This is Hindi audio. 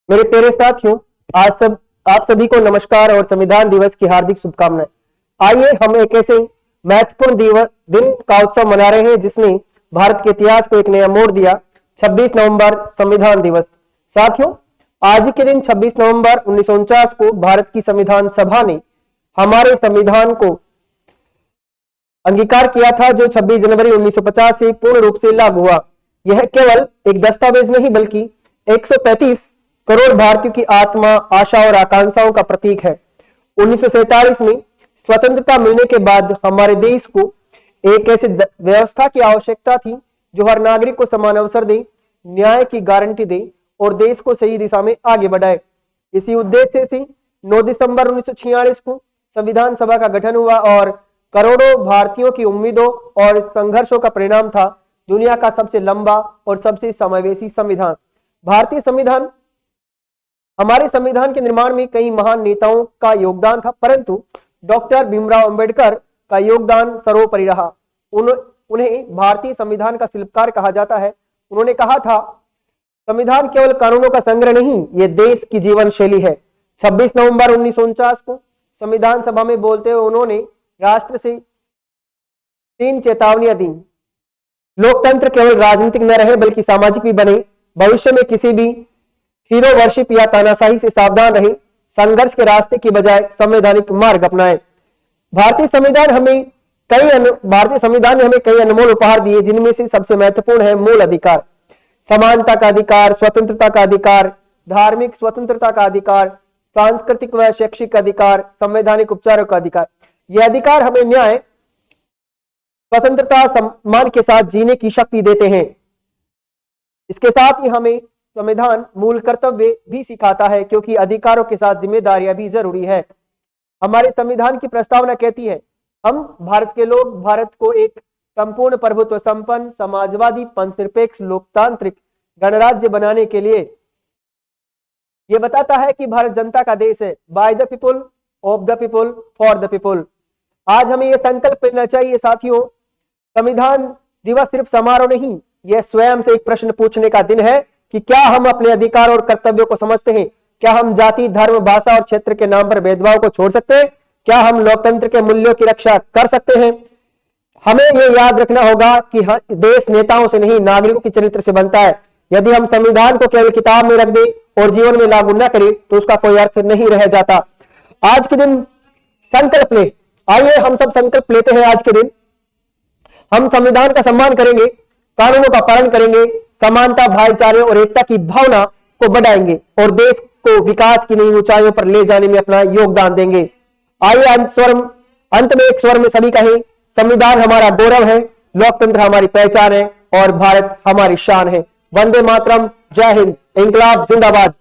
मेरे प्यारे साथियों, आप सभी को नमस्कार और संविधान दिवस की हार्दिक शुभकामनाएं। आइए हम एक ऐसे महत्वपूर्ण दिन का उत्सव मना रहे हैं जिसने भारत के इतिहास को एक नया मोड़ दिया। 26 नवंबर संविधान दिवस। साथियों, आज के दिन 26 नवंबर 1949 को भारत की संविधान सभा ने हमारे संविधान को अंगीकार किया था, जो 26 जनवरी 1950 से पूर्ण रूप से लागू हुआ। यह केवल एक दस्तावेज नहीं बल्कि 135 करोड़ भारतीयों की आत्मा, आशा और आकांक्षाओं का प्रतीक है। 1947 में स्वतंत्रता मिलने के बाद हमारे देश को एक ऐसी व्यवस्था की आवश्यकता थी जो हर नागरिक को समान अवसर दे, न्याय की गारंटी दे और देश को सही दिशा में आगे बढ़ाए। इसी उद्देश्य से 9 दिसंबर 1946 को संविधान सभा का गठन हुआ और करोड़ों भारतीयों की उम्मीदों और संघर्षों का परिणाम था दुनिया का सबसे लंबा और सबसे समावेशी संविधान। भारतीय संविधान, हमारे संविधान के निर्माण में कई महान नेताओं का योगदान था, परंतु डॉक्टर भीमराव अंबेडकर का योगदान सर्वोपरि रहा। उन्हें भारतीय संविधान का शिल्पकार कहा जाता है। उन्होंने कहा था, संविधान केवल कानूनों का संग्रह नहीं, यह देश की जीवन शैली है। 26 नवंबर 1949 को संविधान सभा में बोलते हुए उन्होंने राष्ट्र से 3 चेतावनियां दी। लोकतंत्र केवल राजनीतिक न रहे बल्कि सामाजिक भी बने। भविष्य में किसी भी हीरो वर्शिप या तानाशाही से सावधान रहे। संघर्ष के रास्ते की बजाय संवैधानिक मार्ग अपनाएं। भारतीय संविधान ने हमें कई अनमोल उपहार दिए, जिनमें से सबसे महत्वपूर्ण है मूल अधिकार। समानता का अधिकार, स्वतंत्रता का अधिकार, धार्मिक स्वतंत्रता का अधिकार, सांस्कृतिक व शैक्षिक अधिकार, संवैधानिक उपचारों का अधिकार। यह अधिकार हमें न्याय, स्वतंत्रता, सम्मान के साथ जीने की शक्ति देते हैं। इसके साथ ही हमें संविधान मूल कर्तव्य भी सिखाता है, क्योंकि अधिकारों के साथ जिम्मेदारियां भी जरूरी है। हमारे संविधान की प्रस्तावना कहती है, हम भारत के लोग भारत को एक संपूर्ण प्रभुत्व संपन्न समाजवादी पंथनिरपेक्ष लोकतांत्रिक गणराज्य बनाने के लिए। यह बताता है कि भारत जनता का देश है, by the people, of the people, for the people. आज हमें यह संकल्प लेना चाहिए साथियों, संविधान दिवस सिर्फ समारोह नहीं, यह स्वयं से एक प्रश्न पूछने का दिन है कि क्या हम अपने अधिकार और कर्तव्यों को समझते हैं? क्या हम जाति, धर्म, भाषा और क्षेत्र के नाम पर भेदभाव को छोड़ सकते हैं? क्या हम लोकतंत्र के मूल्यों की रक्षा कर सकते हैं? हमें यह याद रखना होगा कि देश नेताओं से नहीं, नागरिकों के चरित्र से बनता है। यदि हम संविधान को केवल किताब में रख दें और जीवन में लागू न करें तो उसका कोई अर्थ नहीं रह जाता। आज के दिन संकल्प ले, आइए हम सब संकल्प लेते हैं। आज के दिन हम संविधान का सम्मान करेंगे, कानूनों का पालन करेंगे, समानता, भाईचारे और एकता की भावना को बढ़ाएंगे और देश को विकास की नई ऊंचाइयों पर ले जाने में अपना योगदान देंगे। आइए अंत में एक स्वर में सभी कहें, संविधान हमारा गौरव है, लोकतंत्र हमारी पहचान है और भारत हमारी शान है। वंदे मातरम, जय हिंद, इंकलाब जिंदाबाद।